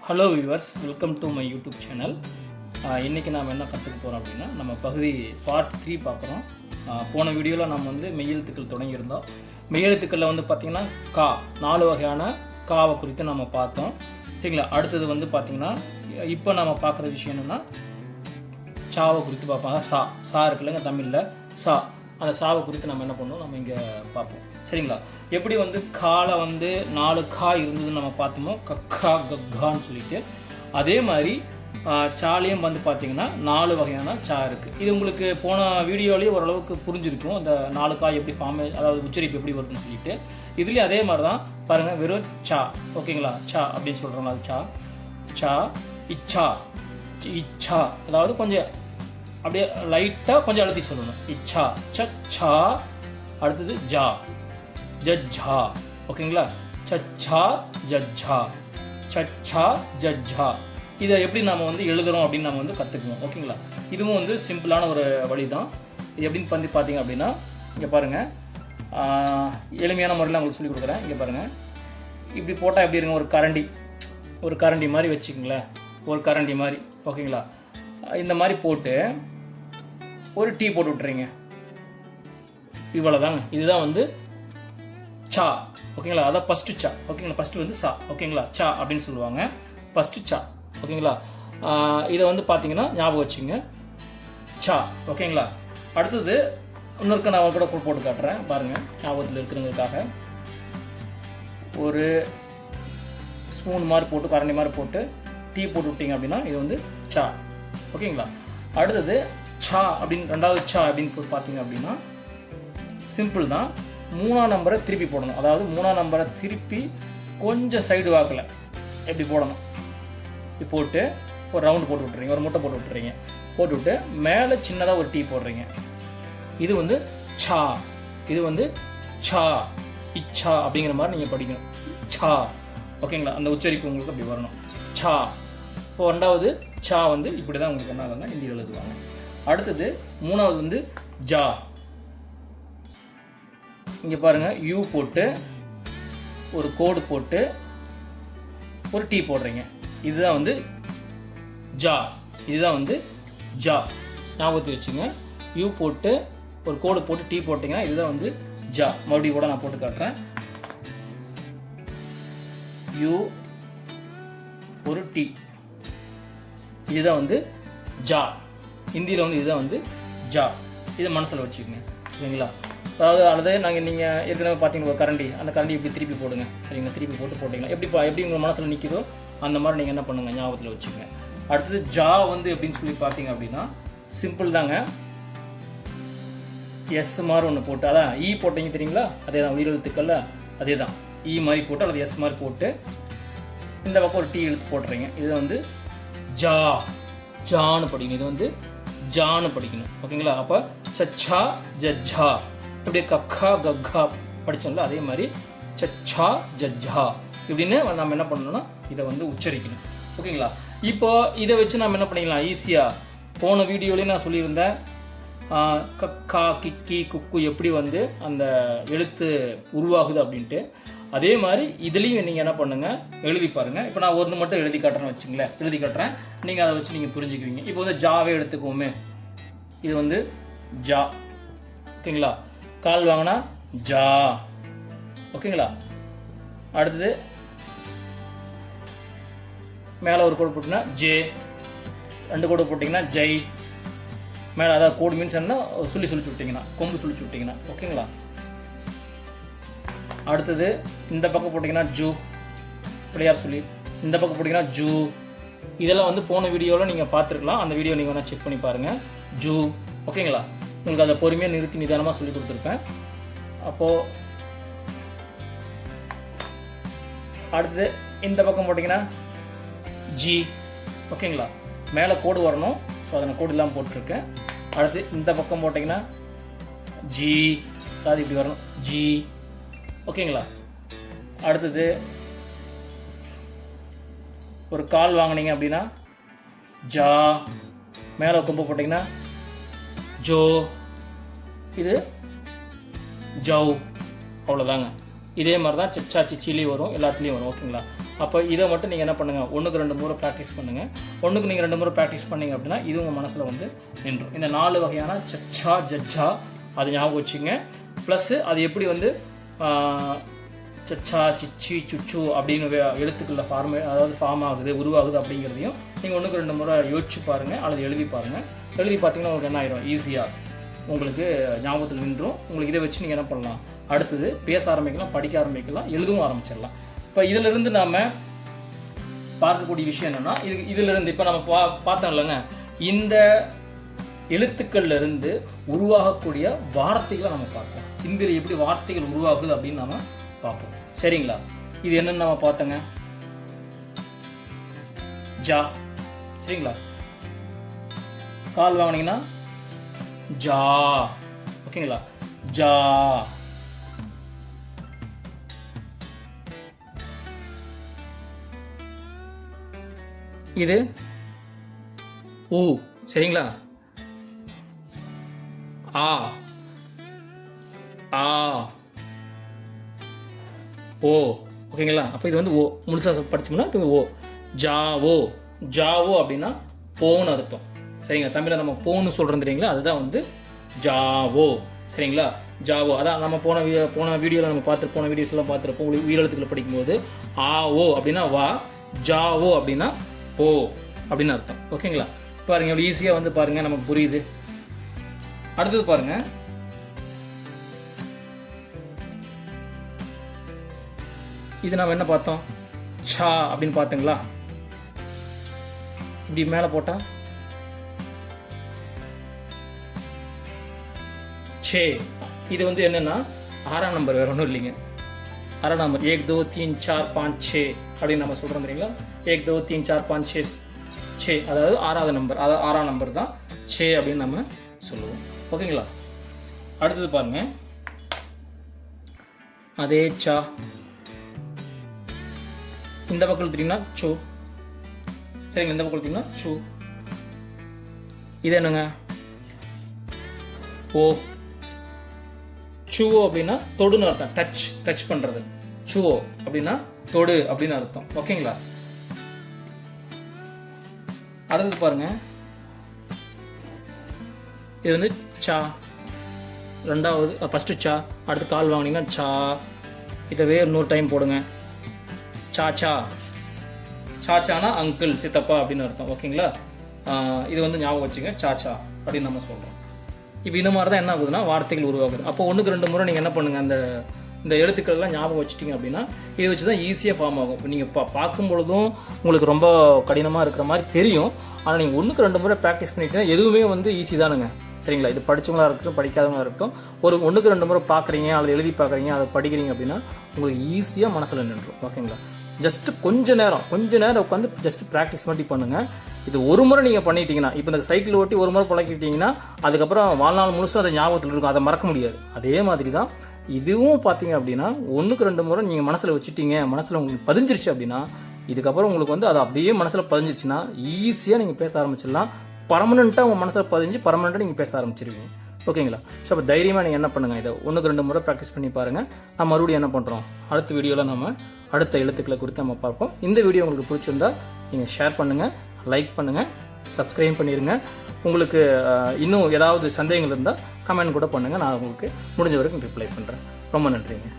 Hello viewers, welcome to my YouTube channel. இன்றைக்கி நாம் என்ன கற்றுக்க போகிறோம் அப்படின்னா, நம்ம பகுதி பார்ட் 3 பார்க்குறோம். போன வீடியோவில் நம்ம மெய்யெழுத்துக்கள் தொடங்கியிருந்தோம். மெய்யெழுத்துக்களில் பார்த்திங்கன்னா கா 4 வகையான காவை குறித்து நம்ம பார்த்தோம். சரிங்களா? அடுத்தது பார்த்திங்கன்னா இப்போ நம்ம பார்க்குற விஷயம் என்னென்னா சாவை குறித்து பார்ப்பாங்க. சா இருக்குல்லங்க தமிழில் சா, அந்த சாவை குறித்து நம்ம என்ன பண்ணுவோம், நம்ம இங்கே பார்ப்போம். சரிங்களா? எப்படி கால 4 கா இருந்ததுன்னு நம்ம பார்த்தோமோ, கக்கா கக்கான்னு சொல்லிட்டு, அதே மாதிரி சாலையும் பார்த்தீங்கன்னா 4 வகையான சா இருக்குது. இது உங்களுக்கு போன வீடியோலேயே ஓரளவுக்கு புரிஞ்சிருக்கும், அந்த 4 கா எப்படி ஃபார்ம், அதாவது உச்சரிப்பு எப்படி வருதுன்னு சொல்லிட்டு. இதுலேயும் அதே மாதிரி தான் பாருங்கள், வெறும் சா. ஓகேங்களா? சா அப்படின்னு சொல்கிறோம்ல, அது சா. சா, இச்சா, இச்சா, அதாவது கொஞ்சம் அப்படியே லைட்டாக கொஞ்சம் அழுத்தி சொல்லணும். இச்சா, சச்சா. அடுத்தது ஜா, ஜஜ்ஜா. ஓகேங்களா? சச்சா ஜஜ்ஜா, சச்சா ஜஜ்ஜா. இதை எப்படி நாம் எழுதுகிறோம் அப்படின்னு நம்ம கற்றுக்குவோம். ஓகேங்களா? இதுவும் சிம்பிளான ஒரு வழி தான். இது எப்படின்னு பார்த்தீங்க அப்படின்னா, இங்கே பாருங்கள், எளிமையான முறையில் உங்களுக்கு சொல்லிக் கொடுக்குறேன். இங்கே பாருங்கள், இப்படி போட்டால் எப்படி இருங்க, ஒரு கரண்டி மாதிரி வச்சுக்கோங்களேன், ஒரு கரண்டி மாதிரி. ஓகேங்களா? இந்த மாதிரி போட்டு ஒரு டீ போட்டு விட்டுறீங்க. இவ்வளோதாங்க. இதுதான் சா. ஓகேங்களா? அதான் ஃபஸ்ட்டு சா. ஓகேங்களா? ஃபஸ்ட்டு சா. ஓகேங்களா? சா அப்படின்னு சொல்லுவாங்க, ஃபஸ்ட்டு சா. ஓகேங்களா? இதை பார்த்தீங்கன்னா ஞாபகம் வச்சுங்க, சா. ஓகேங்களா? அடுத்தது இன்னொருக்க நான் கூட போட்டு காட்டுறேன் பாருங்கள், ஞாபகத்தில் இருக்கிறவங்களுக்காக. ஒரு ஸ்பூன் மாதிரி போட்டு, கரண்டி மாதிரி போட்டு டீ போட்டு விட்டீங்க அப்படின்னா இது சா. ஓகேங்களா? அடுத்தது சா அப்படின்னு, ரெண்டாவது சா அப்படின்னு பார்த்தீங்க அப்படின்னா சிம்பிள் தான். 3ஆம் நம்பரை திருப்பி போடணும். அதாவது 3ஆம் நம்பரை திருப்பி கொஞ்சம் சைடு வாக்கில் எப்படி போடணும், இப்படி போட்டு ஒரு ரவுண்டு போட்டு விட்டுறீங்க, ஒரு முட்டை போட்டு விட்டுறீங்க. போட்டு விட்டு மேலே சின்னதாக ஒரு டீ போடுறீங்க. இது சா. இது சா, இச்சா அப்படிங்கிற மாதிரி நீங்கள் படிக்கணும். சா. ஓகேங்களா? அந்த உச்சரிப்பு உங்களுக்கு அப்படி வரணும், சா. இப்போ 2வது சா இப்படி தான் உங்களுக்கு என்ன ஆகுங்க, ஹிந்தியில் எழுதுவாங்க. அடுத்தது 3வது ஜா. இங்கே பாருங்கள், யூ போட்டு ஒரு கோடு போட்டு ஒரு டீ போடுறீங்க. இதுதான் ஜா. இதுதான் ஜா. ஞாபகத்தை வச்சுங்க. யூ போட்டு ஒரு கோடு போட்டு டீ போட்டிங்கன்னா இதுதான் ஜா. மறுபடியும் கூட நான் போட்டு காட்டுறேன். யூ ஒரு டீ, இதுதான் ஜா. ஹிந்தியில் இதுதான் ஜா. இதை மனசில் வச்சுக்கோங்க. சரிங்களா? அதாவது நீங்கள் ஏற்கனவே பார்த்தீங்கன்னா ஒரு கரண்டி, அந்த கரண்டி இப்படி திருப்பி போடுங்க. சரிங்களா? திருப்பி போட்டிங்கன்னா எப்படி உங்கள் மனசில் நிற்கிதோ அந்த மாதிரி நீங்கள் என்ன பண்ணுங்கள், ஞாபகத்தில் வச்சுக்கோங்க. அடுத்தது ஜா எப்படின்னு சொல்லி பார்த்தீங்க அப்படின்னா சிம்பிள் தாங்க. எஸ் மாதிரி ஒன்று போட்டு, அதான் ஈ போட்டீங்க தெரியுங்களா, அதே தான் உயிரெழுத்துக்கள்ல, அதே தான் ஈ மாதிரி போட்டு அல்லது எஸ் மாதிரி போட்டு இந்த பக்கம் ஒரு டீ எழுத்து போட்டுறீங்க. இது ஜா, ஜான்னு படிக்கணும். இது ஜான்னு படிக்கணும். ஓகேங்களா? அப்போ சச்சா ஜஜ்ஜா, இப்படியே கக்கா கக்கா படித்தோம்ல, அதே மாதிரி சச்சா ஜஜ்ஜா இப்படின்னு நம்ம என்ன பண்ணணும்னா இதை உச்சரிக்கணும். ஓகேங்களா? இப்போ இதை வச்சு நம்ம என்ன பண்ணிக்கலாம் ஈஸியாக. போன வீடியோலேயும் நான் சொல்லியிருந்தேன், கக்கா கிக்கி குக்கு எப்படி அந்த எழுத்து உருவாகுது அப்படின்ட்டு. அதே மாதிரி இதுலேயும் நீங்கள் என்ன பண்ணுங்கள், எழுதி பாருங்கள். இப்போ நான் ஒன்று மட்டும் எழுதி காட்டுறேன்னு வச்சுங்களேன், எழுதி காட்டுறேன், நீங்கள் அதை வச்சு நீங்கள் புரிஞ்சுக்குவீங்க. இப்போ ஜாவே எடுத்துக்குவோமே. இது ஜா. ஓகேங்களா? கால் வாங்கினா ஜா. ஓகேங்களா? அடுத்தது மேலே ஒரு கோடு போட்டிங்கன்னா ஜே, 2 கோடு போட்டிங்கன்னா ஜெய். மேலே அதாவது கோடு மீன்ஸ் என்ன, சொல்லி விட்டிங்கன்னா, கொம்பு சொல்லி விட்டிங்கன்னா. ஓகேங்களா? அடுத்தது இந்த பக்கம் போட்டிங்கன்னா ஜூ, பிள்ளையார் சொல்லி. இந்த பக்கம் போட்டிங்கன்னா ஜூ. இதெல்லாம் போன வீடியோவில் நீங்கள் பார்த்துருக்கலாம். அந்த வீடியோ நீங்கள் வேணால் செக் பண்ணி பாருங்கள். ஜூ. ஓகேங்களா? உங்களுக்கு அதை பொறுமையாக நிறுத்தி நிதானமாக சொல்லி கொடுத்துருப்பேன். அப்போது அடுத்தது இந்த பக்கம் போட்டிங்கன்னா ஜி. ஓகேங்களா? மேலே கோடு வரணும், ஸோ அதை நான் கோடு இல்லாமல் போட்டிருக்கேன். அடுத்து இந்த பக்கம் போட்டிங்கன்னா ஜி, அதாவது இப்படி வரணும், ஜி. ஓகேங்களா? அடுத்தது ஒரு கால் வாங்கினீங்க அப்படின்னா ஜா, மேலே கொம்பு போட்டிங்கன்னா ஜோ. இது ஜவ். அவ்வளோதாங்க. இதே மாதிரி தான் சச்சா சிச்சிலையும் வரும், எல்லாத்துலேயும் வரும். ஓகேங்களா? அப்போ இதை மட்டும் நீங்கள் என்ன பண்ணுங்கள், 1க்கு 2 முறை ப்ராக்டிஸ் பண்ணுங்கள். 1க்கு நீங்கள் 2 முறை ப்ராக்டிஸ் பண்ணிங்க அப்படின்னா இது உங்கள் மனசில் வந்து நின்றும். இந்த 4 வகையான சச்சா ஜட்ஜா அது ஞாபகம் வச்சுங்க. ப்ளஸ்ஸு அது எப்படி வந்து சச்சா சிச்சி சுச்சு அப்படின்னு எழுத்துக்களில் ஃபார்ம் ஆகுது, உருவாகுது அப்படிங்கிறதையும் நீங்கள் 1க்கு 2 முறை யோசிச்சு பாருங்கள் அல்லது எழுதி பாருங்கள். எழுதி பார்த்தீங்கன்னா உங்களுக்கு என்ன ஆயிரும், ஈஸியாக உங்களுக்கு ஞாபகத்தில் நின்றும். உங்களுக்கு இதை வச்சு நீங்கள் என்ன பண்ணலாம், அடுத்தது பேச ஆரம்பிக்கலாம், படிக்க ஆரம்பிக்கலாம், எழுதவும் ஆரம்பிச்சிடலாம். இப்போ இதிலிருந்து நாம் பார்க்கக்கூடிய விஷயம் என்னென்னா, இதிலிருந்து இப்போ நம்ம பார்த்தோம் இல்லைங்க, இந்த எழுத்துக்கள்லேருந்து உருவாகக்கூடிய வார்த்தைகளை நம்ம பார்ப்போம். இந்தியில் எப்படி வார்த்தைகள் உருவாகுது அப்படின்னு நம்ம பார்ப்போம். சரிங்களா? இது என்னன்னு நம்ம பார்த்தோங்க, ஜா. சரிங்களா? கால் வாங்கினீங்கன்னா ஜா. ஓகேங்களா? ஜா. இது ஊ. சரிங்களா? ஆ ஆ ஓ. ஓகேங்களா? அப்போ இது வந்து ஓ முழுசாக படிச்சோம்னா இது ஓ. ஜாவோ. ஜாவோ அப்படின்னா போன்னு அர்த்தம். சரிங்களா? தமிழில் நம்ம போன்னு சொல்கிறோம் தெரியுங்களா, அதுதான் வந்து ஜாவோ. சரிங்களா? ஜாவோ அதான் நம்ம போன வீடியோவில் நம்ம போன வீடியோஸ்லாம் பார்த்துருப்போம். உயிரெழுத்துக்களை படிக்கும்போது ஆ ஓ அப்படின்னா வா, ஜாவோ அப்படின்னா ஓ அப்படின்னு அர்த்தம். ஓகேங்களா? பாருங்கள் எவ்வளோ ஈஸியாக வந்து பாருங்கள் நமக்கு புரியுது. அடுத்தது பாருங்கள், இது நம்ம என்ன பார்த்தோம், சா அப்படின்னு பார்த்தீங்களா? இப்படி மேலே போட்டா சே. இது வந்து என்னன்னா 6ஆம் நம்பர், வேற ஒன்றும் இல்லைங்க. 6ஆம் நம்பர் 1 2 3 4 5 6 அப்படின்னு நம்ம சொல்கிறோம் தெரியுங்களா. 1 2 3 4 5 6 சே, அதாவது 6ஆவது நம்பர், அதாவது 6ஆம் நம்பர் தான் சே அப்படின்னு நம்ம சொல்லுவோம். ஓகேங்களா? அடுத்தது பாருங்க, அதே சா இந்த பக்கம் எடுத்தீங்கன்னா சு. சரிங்க, இந்த பக்கம் எடுத்தீங்கன்னா சு. இது என்னங்க, ஓ. சுவோ அப்படின்னா தொடுன்னு அர்த்தம், டச் பண்ணுறது. சுவோ அப்படின்னா தொடு அப்படின்னு அர்த்தம். ஓகேங்களா? அடுத்தது பாருங்க, இது வந்து சா. ரெண்டாவது ஃபஸ்ட்டு சா, அடுத்து கால் வாங்கினீங்கன்னா சா. இதை இன்னொரு டைம் போடுங்க, சாச்சா. சாச்சானா அங்கிள், சித்தப்பா அப்படின்னு அர்த்தம். ஓகேங்களா? இது வந்து ஞாபகம் வச்சுங்க, சாச்சா அப்படின்னு நம்ம சொல்கிறோம். இப்போ இந்த மாதிரி தான் என்ன ஆகுதுன்னா வார்த்தைகள் உருவாகுது. அப்போ 1க்கு 2 முறை நீங்கள் என்ன பண்ணுங்கள், இந்த எழுத்துக்கள்லாம் ஞாபகம் வச்சுட்டிங்க அப்படின்னா இதை வச்சு தான் ஈஸியாக ஃபார்ம் ஆகும். இப்போ நீங்கள் பார்க்கும் பொழுதும் உங்களுக்கு ரொம்ப கடினமாக இருக்கிற மாதிரி தெரியும். ஆனால் நீங்கள் 1க்கு 2 முறை ப்ராக்டிஸ் பண்ணிட்டீங்கன்னா எதுவுமே வந்து ஈஸி தானுங்க. சரிங்களா? இது படித்தவங்களா இருக்கட்டும், படிக்காதவங்களா இருக்கட்டும், 1க்கு 2 முறை பார்க்குறீங்க, அதை எழுதி பார்க்குறீங்க, அதை படிக்கிறீங்க அப்படின்னா உங்களுக்கு ஈஸியாக மனசில் நின்றுடும். ஓகேங்களா? ஜஸ்ட்டு கொஞ்ச நேரம் உட்காந்து ஜஸ்ட் ப்ராக்டிஸ் மட்டும் பண்ணுங்கள். இது ஒரு முறை நீங்கள் பண்ணிட்டீங்கன்னா, இப்போ இந்த சைக்கிள் ஓட்டி ஒரு முறை பழக்கிட்டீங்கன்னா அதுக்கப்புறம் வாழ்நாள் முழுசும் அதை ஞாபகத்தில் இருக்கும், அதை மறக்க முடியாது. அதே மாதிரி தான் இதுவும் பார்த்தீங்க அப்படின்னா 1க்கு 2 முறை நீங்கள் மனசில் வச்சுட்டீங்க, மனசில் உங்களுக்கு பதிஞ்சிருச்சு அப்படின்னா இதுக்கப்புறம் உங்களுக்கு வந்து அது அப்படியே மனசில் பதிஞ்சிச்சுன்னா ஈஸியாக நீங்கள் பேச ஆரம்பிச்சிடலாம். பர்மனெண்ட்டாக உங்கள் மனசில் பதிஞ்சு பர்மனெண்ட்டாக நீங்கள் பேச ஆரம்பிச்சிருவீங்க. ஓகேங்களா? ஸோ அப்போ தைரியமாக நீங்கள் என்ன பண்ணுங்கள், இதை 1க்கு 2 முறை ப்ராக்டிஸ் பண்ணி பாருங்கள். நான் மறுபடியும் என்ன பண்ணுறோம், அடுத்த வீடியோவில் நம்ம அடுத்த எழுத்துக்களை குறித்து நம்ம பார்ப்போம். இந்த வீடியோ உங்களுக்கு பிடிச்சிருந்தா நீங்கள் ஷேர் பண்ணுங்கள், லைக் பண்ணுங்கள், சப்ஸ்கிரைப் பண்ணிடுங்க. உங்களுக்கு இன்னும் ஏதாவது சந்தேகங்கள் இருந்தால் கமெண்ட் கூட பண்ணுங்கள், நான் உங்களுக்கு முடிஞ்ச வரைக்கும் ரிப்ளை பண்ணுறேன். ரொம்ப நன்றிங்க.